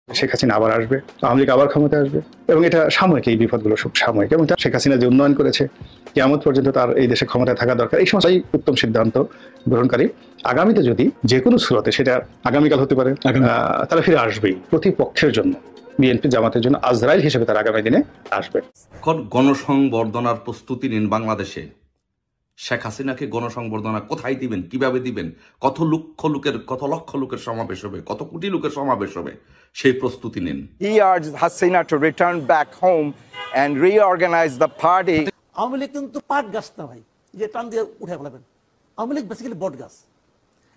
শেখ হাসিনা আবার আসবে, আওয়ামী লীগ আবার ক্ষমতায় আসবে এবং এটা সাময়িক, এই বিপদগুলো সব সাময়িক। এবং শেখ হাসিনা যে উন্নয়ন করেছে, কিয়ামত পর্যন্ত তার এই দেশে ক্ষমতায় থাকা দরকার, এই সমস্ত উত্তম সিদ্ধান্ত গ্রহণকারী আগামীতে যদি যে কোনো স্রোতে, সেটা আগামীকাল হতে পারে, তারা ফিরে আসবেই প্রতিপক্ষের জন্য, বিএনপি জামাতের জন্য আজরাইল হিসেবে তার আগামী দিনে আসবে। গণসংবর্ধনার প্রস্তুতি নিন বাংলাদেশে। শেখ হাসিনাকে গণসংবর্ধনা কোথায় দিবেন, কিভাবে দিবেন, কত লক্ষ লোকের সমাবেশ হবে, কত কোটি লোকের সমাবেশ হবে, সেই প্রস্তুতি নিন। He urged Hasina to return back home and reorganize the party. Awami League কিন্তু পাট গাছ না ভাই, যে টান দিয়ে উঠে ফেলাবেন। আওয়ামী লীগ বেসিক্যালি বট গাছ,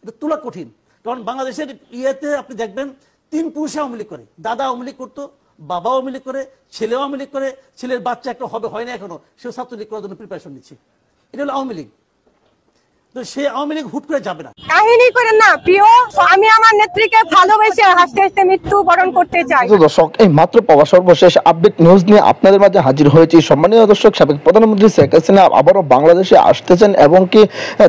এটা তোলা কঠিন। কারণ বাংলাদেশের ইয়েতে আপনি দেখবেন 3 পুরুষে আওয়ামী লীগ করে, দাদা আওয়ামী লীগ করতো, বাবা আওয়ামী লীগ করে, ছেলে আওয়ামী লীগ করে, ছেলের বাচ্চা একটা হবে, হয় না এখনো, সে ছাত্রলীগ করার জন্য প্রিপারেশন নিচ্ছে। এটা হলো আওয়ামী লীগ। তো সে আওয়ামী লীগ হুট করে যাবে না। কাহিনী করেন না প্রিয়, আমি আমার নেত্রীকে ভালোবেসে হাসতে হাসতে মৃত্যুবরণ করতে চাই। দর্শক, এই মাত্র পাওয়া সর্বশেষ আপডেট নিউজ নিয়ে আপনাদের মাঝে হাজির হয়েছি। সম্মানীয় দর্শক, সাবেক প্রধানমন্ত্রী শেখ হাসিনা আবারও বাংলাদেশে আসতেছেন এবং কি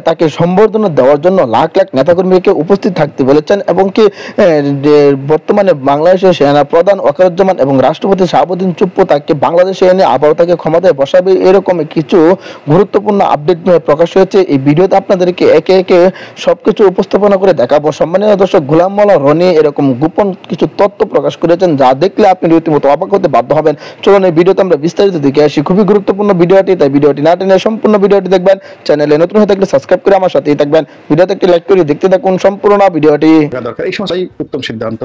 তাকে সম্বর্ধনা দেওয়ার জন্য লাখ লাখ নেতাকর্মীকে উপস্থিত থাকতে বলেছেন এবং কি বর্তমানে বাংলাদেশের সেনা প্রধান ওয়াকারুজ্জামান এবং রাষ্ট্রপতি শাহাবুদ্দিন চুপ্পু তাকে বাংলাদেশে এনে আবারও তাকে ক্ষমতায় বসাবে, এরকম কিছু গুরুত্বপূর্ণ আপডেট প্রকাশ হয়েছে। এই ভিডিওতে আপনাদেরকে একে একে সবকিছু উপস্থাপনা করে দেখাবো। সম্মানীয় দর্শক, গোলাম মাওলা রনি এরকম গোপন কিছু তথ্য প্রকাশ করেছেন, যা দেখলে আপনি রীতিমতো অবাক হতে বাধ্য হবেন। চলুন এই ভিডিওতে আমরা বিস্তারিত দেখে আসি। খুবই গুরুত্বপূর্ণ ভিডিওটি, তাই ভিডিওটি না টেনে সম্পূর্ণ ভিডিওটি দেখবেন। চ্যানেলে নতুন হয়ে থাকলে সাবস্ক্রাইব করে আমার সাথেই থাকবেন। ভিডিওতে একটি লাইক করে দেখতে থাকুন সম্পূর্ণ ভিডিওটি। দরকার এই সমস্ত উত্তম সিদ্ধান্ত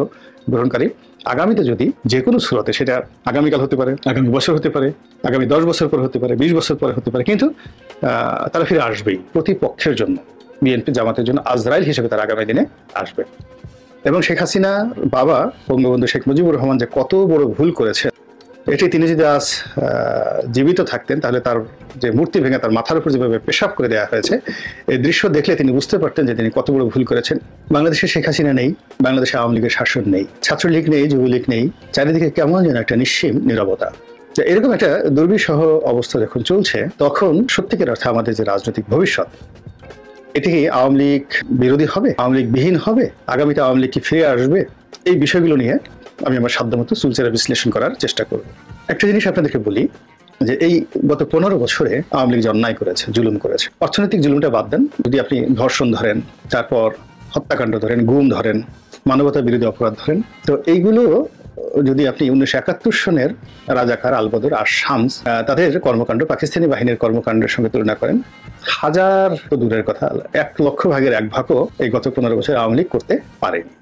গ্রহণকারী আগামীতে যদি যে কোনো স্রোতে, সেটা আগামীকাল হতে পারে, আগামী বছর হতে পারে, আগামী 10 বছর পর হতে পারে, 20 বছর পরে হতে পারে, কিন্তু তারা ফিরে আসবেই প্রতিপক্ষের জন্য, বিএনপি জামাতের জন্য আজরাইল হিসেবে তার আগামী দিনে আসবে। এবং শেখ হাসিনা বাবা বঙ্গবন্ধু শেখ মুজিবুর রহমান যে কত বড় ভুল করেছে, এটি তিনি যদি আজ জীবিত থাকতেন, তাহলে তার যে মূর্তি ভেঙে তার মাথার উপর যেভাবে পেশাব করে দেওয়া হয়েছে, এই দৃশ্য দেখলে তিনি বুঝতে পারতেন যে তিনি কত বড় ভুল করেছেন। বাংলাদেশে শেখ হাসিনা নেই, বাংলাদেশে আওয়ামী লীগের শাসন নেই, ছাত্রলীগ নেই, যুবলীগ নেই, চারিদিকে কেমন যেন একটা নিঃসীম নীরবতা। এরকম একটা দুর্বিষহ অবস্থা যখন চলছে, তখন সত্যিকার অর্থে আমাদের যে রাজনৈতিক ভবিষ্যৎ, এটি কি আওয়ামী লীগ বিরোধী হবে, আওয়ামী লীগ বিহীন হবে, আগামীতে আওয়ামী লীগ কি ফিরে আসবে, এই বিষয়গুলো নিয়ে আমি আমার সাধ্যমতো চুলচেরা বিশ্লেষণ করার চেষ্টা করব। একটা জিনিস আপনাদেরকে বলি, যে এই গত 15 বছরে আওয়ামী লীগ যে অন্যায় করেছে, জুলুম করেছে, অর্থনৈতিক জুলুমটা বাদ দেন, যদি আপনি ধর্ষণ ধরেন, তারপর হত্যাকাণ্ড ধরেন, গুম ধরেন, মানবতা বিরোধী অপরাধ ধরেন, তো এইগুলো যদি আপনি 1971 সনের রাজাকার, আলবদর আর শামস তাদের কর্মকাণ্ড পাকিস্তানি বাহিনীর কর্মকাণ্ডের সঙ্গে তুলনা করেন, হাজার তো দূরের কথা, 1 লক্ষ ভাগের 1 ভাগও এই গত 15 বছর আওয়ামী লীগ করতে পারেনি।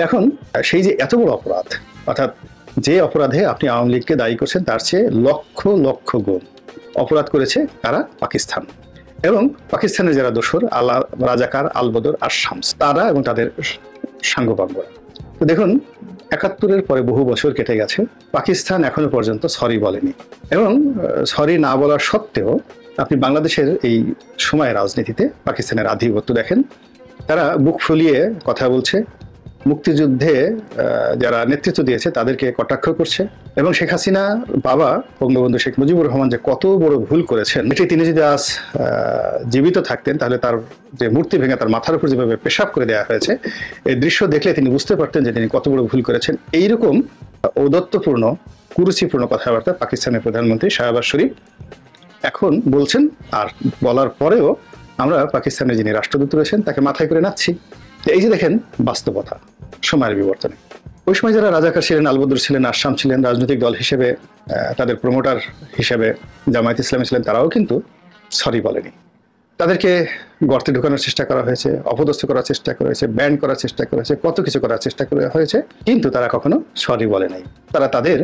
এখন সেই যে এত বড় অপরাধ, অর্থাৎ যে অপরাধে আপনি আওয়ামী লীগকে দায়ী করছেন, তার চেয়ে লক্ষ লক্ষ গুণ অপরাধ করেছে তারা পাকিস্তান, এবং পাকিস্তানের যারা দোসর রাজাকার, আলবদর আর শামস, তারা এবং তাদের সাঙ্গপাঙ্গরা। তো দেখুন, 71-এর পরে বহু বছর কেটে গেছে, পাকিস্তান এখনো পর্যন্ত সরি বলেনি, এবং সরি না বলার সত্ত্বেও আপনি বাংলাদেশের এই সময় রাজনীতিতে পাকিস্তানের আধিপত্য দেখেন। তারা বুক ফুলিয়ে কথা বলছে, মুক্তিযুদ্ধে যারা নেতৃত্ব দিয়েছে তাদেরকে কটাক্ষ করছে, এবং শেখ হাসিনা বাবা বঙ্গবন্ধু শেখ মুজিবুর রহমান যে কত বড় ভুল করেছেন, এটি তিনি যদি আজ জীবিত থাকতেন, তাহলে তার যে মূর্তি ভেঙে তার মাথার উপর যেভাবে পেশাব করে দেওয়া হয়েছে, এই দৃশ্য দেখলে তিনি বুঝতে পারতেন যে তিনি কত বড় ভুল করেছেন। এইরকম ঔদ্ধত্যপূর্ণ, কুরুচিপূর্ণ কথাবার্তা পাকিস্তানের প্রধানমন্ত্রী শাহবাজ শরীফ এখন বলছেন, আর বলার পরেও আমরা পাকিস্তানের যিনি রাষ্ট্রদূত রয়েছেন তাকে মাথায় করে নাচ্ছি। এই যে দেখেন বাস্তবতা, সময়ের বিবর্তনে। ওই সময় যারা রাজাকার ছিলেন, আলবদর ছিলেন, আসাম ছিলেন, রাজনৈতিক দল হিসেবে তাদের প্রমোটার হিসেবে জামায়াত ইসলামী ছিলেন, তারাও কিন্তু সরি বলেনি। তাদেরকে গর্তে ঢোকানোর চেষ্টা করা হয়েছে, অপদস্থ করার চেষ্টা করা হয়েছে, ব্যান্ড করার চেষ্টা করা হয়েছে, কত কিছু করার চেষ্টা করা হয়েছে, কিন্তু তারা কখনো সরি বলে নাই। তারা তাদের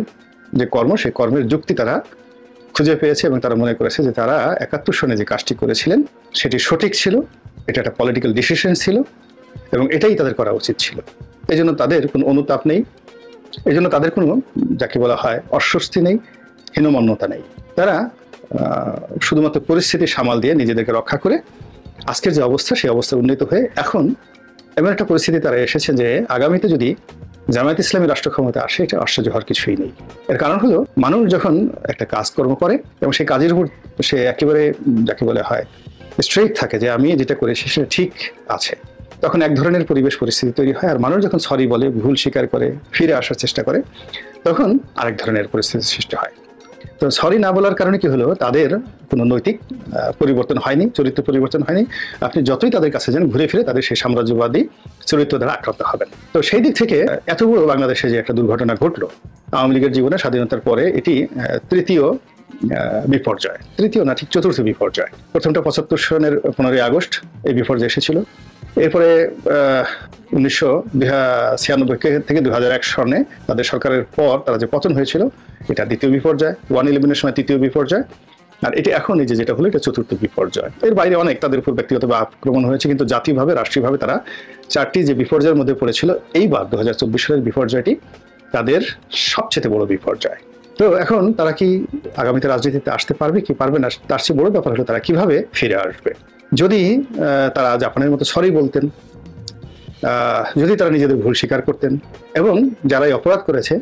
যে কর্ম, সেই কর্মের যুক্তি তারা খুঁজে পেয়েছে, এবং তারা মনে করেছে যে তারা 71 সনে যে কাজটি করেছিলেন সেটি সঠিক ছিল, এটা একটা পলিটিক্যাল ডিসিশন ছিল, এবং এটাই তাদের করা উচিত ছিল। এই জন্য তাদের কোনো অনুতাপ নেই, এই জন্য তাদের কোনো যাকে বলা হয় অস্বস্তি নেই, হীনমন্যতা নেই। তারা শুধুমাত্র পরিস্থিতি সামাল দিয়ে নিজেদেরকে রক্ষা করে আজকের যে অবস্থা, সেই অবস্থা উন্নীত হয়ে এখন এমন একটা পরিস্থিতি তারা এসেছে যে আগামীতে যদি জামায়াত ইসলামী রাষ্ট্র ক্ষমতা আসে, এটা আশ্চর্য হওয়ার কিছুই নেই। এর কারণ হলো, মানুষ যখন একটা কাজকর্ম করে এবং সেই কাজের উপর সে একেবারে যাকে বলা হয় স্ট্রেট থাকে, যে আমি যেটা করেছি সেটা ঠিক আছে, তখন এক ধরনের পরিবেশ পরিস্থিতি তৈরি হয়, আর মানুষ যখন সরি বলে, ভুল স্বীকার করে, ফিরে আসার চেষ্টা করে, তখন আরেক ধরনের পরিস্থিতির সৃষ্টি হয়। তো সরি না বলার কারণে কি হলো, তাদের কোনো নৈতিক পরিবর্তন হয়নি, চরিত্র পরিবর্তন হয়নি। আপনি যতই তাদের কাছে যান, ঘুরে ফিরে তাদের সেই সাম্রাজ্যবাদী চরিত্র দ্বারা আক্রান্ত হবেন। তো সেই দিক থেকে এত বড় বাংলাদেশে যে একটা দুর্ঘটনা ঘটলো আওয়ামী লীগের জীবনে, স্বাধীনতার পরে এটি তৃতীয় বিপর্যয়, তৃতীয় না ঠিক চতুর্থ বিপর্যয়। প্রথমটা 75 সনের 15ই আগস্ট এই বিপর্যয় এসেছিল। এরপরে 1996 থেকে 2001 সনে তাদের সরকারের পর তারা যে পতন হয়েছিল, এটা দ্বিতীয় বিপর্যয়। 1/11 সময় তৃতীয় বিপর্যয়, আর এটা এখন এই যে যেটা হলো এটা চতুর্থ বিপর্যয়। এর বাইরে অনেক তাদের উপর ব্যক্তিগত আক্রমণ হয়েছে, কিন্তু জাতীয়ভাবে, রাষ্ট্রীয়ভাবে তারা 4টি যে বিপর্যয়ের মধ্যে পড়েছিল, এইবার 2024 সালের বিপর্যয়টি তাদের সবচেয়ে বড় বিপর্যয়। তো এখন তারা কি আগামীতে রাজনীতিতে আসতে পারবে কি পারবে না, তার চেয়ে বড় ব্যাপার হলো তারা কিভাবে ফিরে আসবে। যদি তারা জাপানের মতো সরি বলতেন, যদি তারা নিজেদের ভুল স্বীকার করতেন, এবং যারা এই অপরাধ করেছে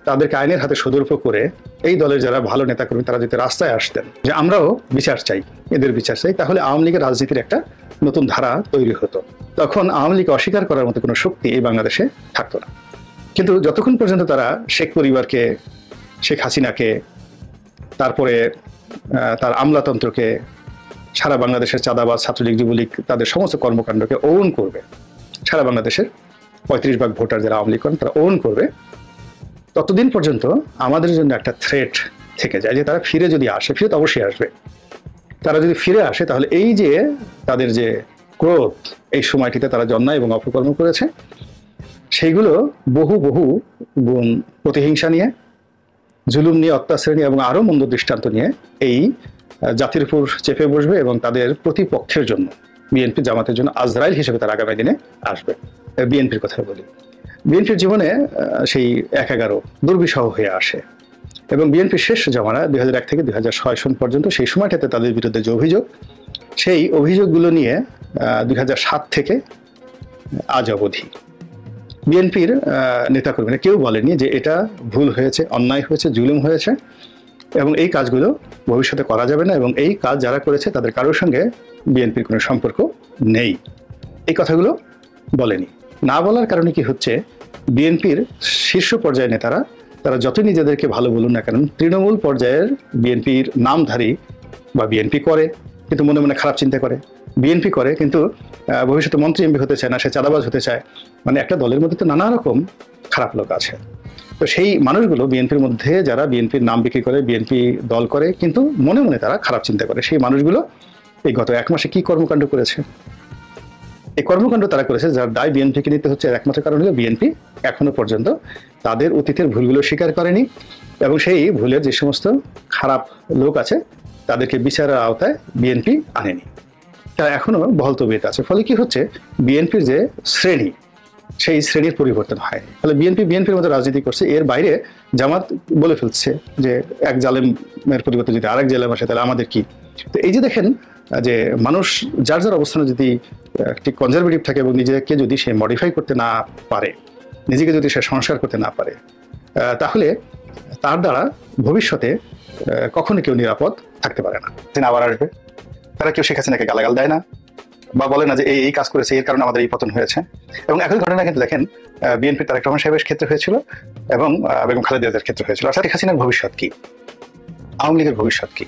তাদেরকে আইনের হাতে সোদর্প করে এই দলের যারা ভালো নেতা কর্মী তারা যদি রাস্তায় আসতেন যে আমরাও বিচার চাই, এদের বিচার চাই, তাহলে আওয়ামী লীগের রাজনীতির একটা নতুন ধারা তৈরি হতো। তখন আওয়ামী লীগ অস্বীকার করার মতো কোনো শক্তি এই বাংলাদেশে থাকতো না। কিন্তু যতক্ষণ পর্যন্ত তারা শেখ পরিবারকে, শেখ হাসিনাকে, তারপরে তার আমলাতন্ত্রকে, সারা বাংলাদেশের চাঁদাবাজ, ছাত্রলীগ, যুবলীগ, তাদের সমস্ত কর্মকাণ্ডকে ওন করবে, সারা বাংলাদেশের 35 ভাগ ভোটার যারা আওয়ামী লীগ করেন তারা ওন করবে, ততদিন পর্যন্ত আমাদের জন্য একটা থ্রেট থেকে যায় যে তারা ফিরে যদি আসে, ফিরে তো অবশ্যই আসবে, তারা যদি ফিরে আসে তাহলে এই যে তাদের যে ক্রোধ, এই সময়টিতে তারা যে অন্যায় এবং অপকর্ম করেছে সেইগুলো বহু বহু গুণ প্রতিহিংসা নিয়ে, জুলুম নিয়ে, অত্যাচার নিয়ে এবং আরো মন্দ দৃষ্টান্ত নিয়ে এই জাতির উপর চেপে বসবে, এবং তাদের প্রতিপক্ষের জন্য, বিএনপি জামাতের জন্য আজরাইল হিসেবে তারা আগামী দিনে আসবে। বিএনপির কথা বলি, বিএনপির জীবনে সেই 1/11 দুর্বিষহ হয়ে আসে, এবং বিএনপির শেষ জমানা 2001 থেকে 2006 সন পর্যন্ত, সেই সময়টাতে তাদের বিরুদ্ধে যে অভিযোগ, সেই অভিযোগগুলো নিয়ে 2007 থেকে আজ অবধি বিএনপির নেতাকর্মীরা কেউ বলেনি যে এটা ভুল হয়েছে, অন্যায় হয়েছে, জুলুম হয়েছে, এবং এই কাজগুলো ভবিষ্যতে করা যাবে না, এবং এই কাজ যারা করেছে তাদের কারোর সঙ্গে বিএনপির কোনো সম্পর্ক নেই, এই কথাগুলো বলেনি। না বলার কারণে কি হচ্ছে, বিএনপির শীর্ষ পর্যায়ের নেতারা তারা যতই নিজেদেরকে ভালো বলুন না কেন, তৃণমূল পর্যায়ের বিএনপির নামধারী বা বিএনপি করে কিন্তু মনে মনে খারাপ চিন্তা করে, বিএনপি করে কিন্তু ভবিষ্যতে মন্ত্রী এমপি হতে চায় না, সে চাঁদাবাজ হতে চায়, মানে একটা দলের মধ্যে তো নানা রকম খারাপ লোক আছে। তো সেই মানুষগুলো বিএনপির মধ্যে যারা বিএনপির নাম বিক্রি করে, বিএনপি দল করে, কিন্তু মনে মনে তারা খারাপ চিন্তা করে, সেই মানুষগুলো এই গত 1 মাসে কি কর্মকাণ্ড করেছে, এই কর্মকাণ্ড তারা করেছে যার দায় বিএনপিকে নিতে হচ্ছে। একমাত্র কারণ হলো বিএনপি এখনো পর্যন্ত তাদের অতীতের ভুলগুলো স্বীকার করেনি, এবং সেই ভুলের যে সমস্ত খারাপ লোক আছে তাদেরকে বিচারের আওতায় বিএনপি আনেনি, তারা এখনো বহাল তবিয়তে আছে। ফলে কি হচ্ছে, বিএনপির যে শ্রেণী, সেই শ্রেণীর পরিবর্তন হয়। ফলে বিএনপির মতো রাজনীতি করছে, এর বাইরে জামাত বলে ফেলছে যে এক জালেমের পরিবর্তে যদি আরেক জালেম আসে তাহলে আমাদের কি। তো এই যে দেখেন যে মানুষ যার যার অবস্থানে যদি একটি কনজারভেটিভ থাকে এবং নিজেকে যদি সে মডিফাই করতে না পারে, নিজেকে যদি সে সংস্কার করতে না পারে, তাহলে তার দ্বারা ভবিষ্যতে কখনো কেউ নিরাপদ থাকতে পারে না। আবার আসবে, তারা কেউ শেখ হাসিনাকে গালাগাল দেয় না বা বলে না যে এই কাজ করেছে, এর কারণে আমাদের এই পতন হয়েছে। এবং একই ঘটনা কিন্তু দেখেন বিএনপি তারেক রহমান সাহেবের ক্ষেত্রে হয়েছিল এবং বেগম খালেদা জিয়ার ক্ষেত্রে হয়েছিল। অর্থাৎ শেখ হাসিনার ভবিষ্যৎ কি, আওয়ামী লীগের ভবিষ্যৎ কি,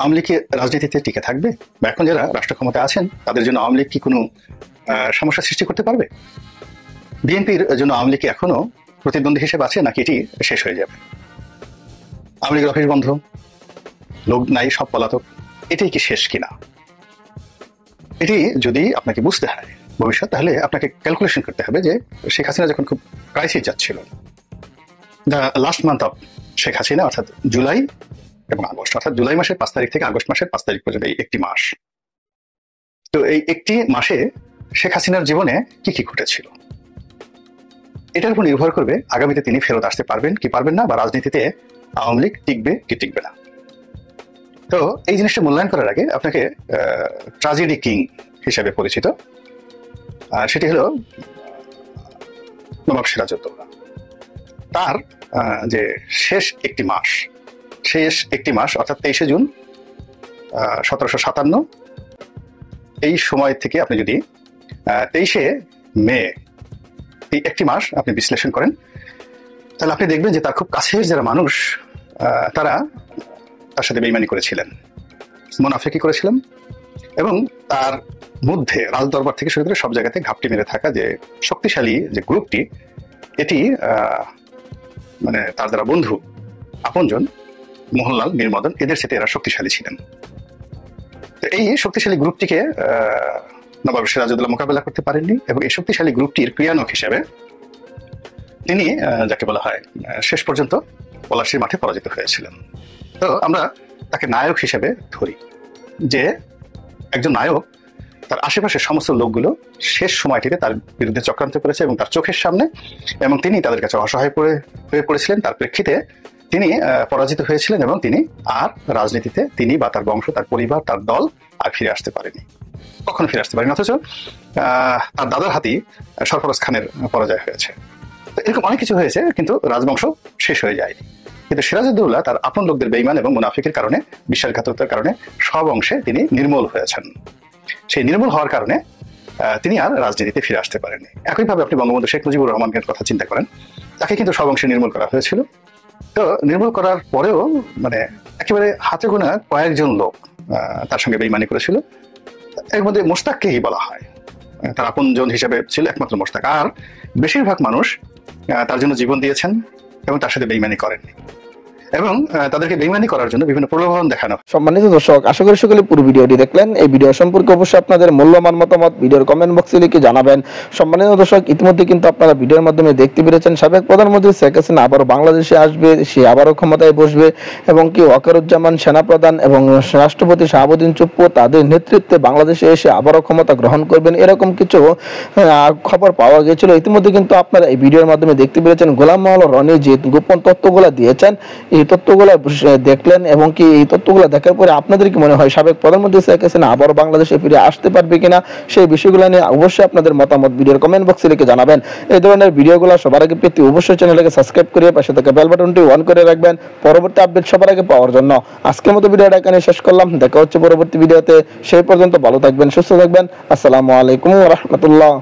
আওয়ামী লীগ রাজনীতিতে টিকে থাকবে, বা এখন যারা রাষ্ট্র ক্ষমতা আছেন তাদের জন্য আওয়ামী লীগ কি কোনো সমস্যা সৃষ্টি করতে পারবে? বিএনপির জন্য আওয়ামী লীগ এখনো প্রতিদ্বন্দ্বী হিসেবে আছে, নাকি এটি শেষ হয়ে যাবে? আওয়ামী লীগের অফিস বন্ধ, লোক নাই, সব পলাতক, এটাই কি শেষ কিনা? এটি যদি আপনাকে বুঝতে হয় ভবিষ্যৎ, তাহলে আপনাকে ক্যালকুলেশন করতে হবে যে শেখ হাসিনা যখন খুব ক্রাইসিস যাচ্ছিল, the last month of Sheikh Hasina, অর্থাৎ জুলাই এবং আগস্ট, অর্থাৎ জুলাই মাসের 5 তারিখ থেকে আগস্ট মাসের 5 তারিখ পর্যন্ত এই একটি মাস, তো এই একটি মাসে শেখ হাসিনার জীবনে কি কি ঘটেছিল, এটার উপর নির্ভর করবে আগামীতে তিনি ফেরত আসতে পারবেন কি পারবেন না, বা রাজনীতিতে আওয়ামী লীগ টিকবে কি টিকবে না। তো এই জিনিসটা মূল্যায়ন করার আগে আপনাকে ট্র্যাজেডি কিং হিসেবে পরিচিত, আর সেটি হলো নবাব সিরাজউদ্দৌলা। তার যে শেষ একটি মাস অর্থাৎ 23শে জুন 1757, এই সময় থেকে আপনি যদি 23শে মে, এই একটি মাস আপনি বিশ্লেষণ করেন, তাহলে আপনি দেখবেন যে তার খুব কাছের যারা মানুষ তারা তার সাথে বেইমানি করেছিলেন, মুনাফিকি করেছিলেন, এবং তার মধ্যে রাজদরবার থেকে শুরু করে সব জায়গাতে ঘাপটি মেরে থাকা যে শক্তিশালী যে গ্রুপটি, এটি মানে তার যারা বন্ধু আপনজন মোহনলাল, মীর মদন, এদের সাথে এরা শক্তিশালী ছিলেন। তো এই শক্তিশালী গ্রুপটিকে নবাব সিরাজউদ্দৌলা মোকাবেলা করতে পারেননি, এবং এই শক্তিশালী গ্রুপটির ক্রিয়ানক হিসেবে তিনি যাকে বলা হয় শেষ পর্যন্ত পলাশীর মাঠে পরাজিত হয়েছিলেন। তো আমরা তাকে নায়ক হিসেবে ধরি, যে একজন নায়ক তার আশেপাশের সমস্ত লোকগুলো শেষ সময়টিতে তার বিরুদ্ধে চক্রান্ত করেছে এবং তার চোখের সামনে, এবং তিনি তাদের কাছে অসহায় হয়ে পড়েছিলেন। তার প্রেক্ষিতে তিনি পরাজিত হয়েছিলেন, এবং তিনি আর রাজনীতিতে তিনি বা তার বংশ, তার পরিবার, তার দল আর ফিরে আসতে পারেনি, কখনো ফিরে আসতে পারেনি। অথচ তার দাদার হাতেই সরফরাজ খানের পরাজয় হয়েছে। তো এরকম অনেক কিছু হয়েছে, কিন্তু রাজবংশ শেষ হয়ে যায়নি। কিন্তু সিরাজউদ্দৌলা তার আপন লোকদের বেঈমান এবং মুনাফিকের কারণে, বিশ্বাসঘাতকতার কারণে সব অংশে তিনি নির্মূল হয়েছেন। সেই নির্মূল হওয়ার কারণে তিনি আর রাজনীতিতে ফিরে আসতে পারেননি। একইভাবে আপনি বঙ্গবন্ধু শেখ মুজিবুর রহমানের কথা চিন্তা করেন, তাকে কিন্তু সব অংশে নির্মূল করা হয়েছিল। তো নির্মূল করার পরেও মানে একেবারে হাতে গোনা কয়েকজন লোক তার সঙ্গে বেঈমানি করেছিল। এর মধ্যে মোশতাককেই বলা হয়, তার আপনজন হিসেবে ছিল একমাত্র মোশতাক। আর বেশিরভাগ মানুষ তার জন্য জীবন দিয়েছেন এবং তার সাথে বেঈমানি করেননি, এবং তাদেরকে বেঈমানি করার জন্য বিভিন্ন প্রলোভন দেখানো। সম্মানিত দর্শক, আশা করি সকলে পুরো ভিডিওটি দেখলেন। এই ভিডিও সম্পর্কে অবশ্যই আপনাদের মূল্যবান মতামত ভিডিওর কমেন্ট বক্সে লিখে জানাবেন। সম্মানিত দর্শক, ইতিমধ্যে কিন্তু আপনারা ভিডিওর মাধ্যমে দেখতে পেরেছেন সাবেক প্রধানমন্ত্রী শেখ হাসিনা আবারও বাংলাদেশে আসবে, সে আবারও ক্ষমতায় বসবে, এবং কি ওয়াকারুজ্জামান সেনাপ্রধান এবং রাষ্ট্রপতি শাহাবুদ্দিন চুপ্পু তাদের নেতৃত্বে বাংলাদেশে এসে আবারও ক্ষমতা গ্রহণ করবেন, এরকম কিছু খবর পাওয়া গিয়েছিল। ইতিমধ্যে কিন্তু আপনারা এই ভিডিওর মাধ্যমে দেখতে পেরেছেন গোলাম মাওলা রনি যে গোপন তথ্যগুলো দিয়েছেন, এই তথ্যগুলো দেখলেন, এবং কি এই তথ্যগুলো দেখার পরে আপনাদের কি মনে হয় সাবেক প্রধানমন্ত্রী শেখ হাসিনা আবারও বাংলাদেশে ফিরে আসতে পারবে কিনা, সেই বিষয়গুলো নিয়ে অবশ্যই আপনাদের মতামত ভিডিওর কমেন্ট বক্সে লিখে জানাবেন। এই ধরনের ভিডিওগুলো সবার আগে পেতে অবশ্যই চ্যানেলটাকে সাবস্ক্রাইব করে পাশে থাকা বেল বাটনটি অন করে রাখবেন পরবর্তী আপডেট সবার আগে পাওয়ার জন্য। আজকের মতো ভিডিওটা এখানে শেষ করলাম, দেখা হচ্ছে পরবর্তী ভিডিওতে। সেই পর্যন্ত ভালো থাকবেন, সুস্থ থাকবেন। আসসালামু আলাইকুম ওয়া রাহমাতুল্লাহ।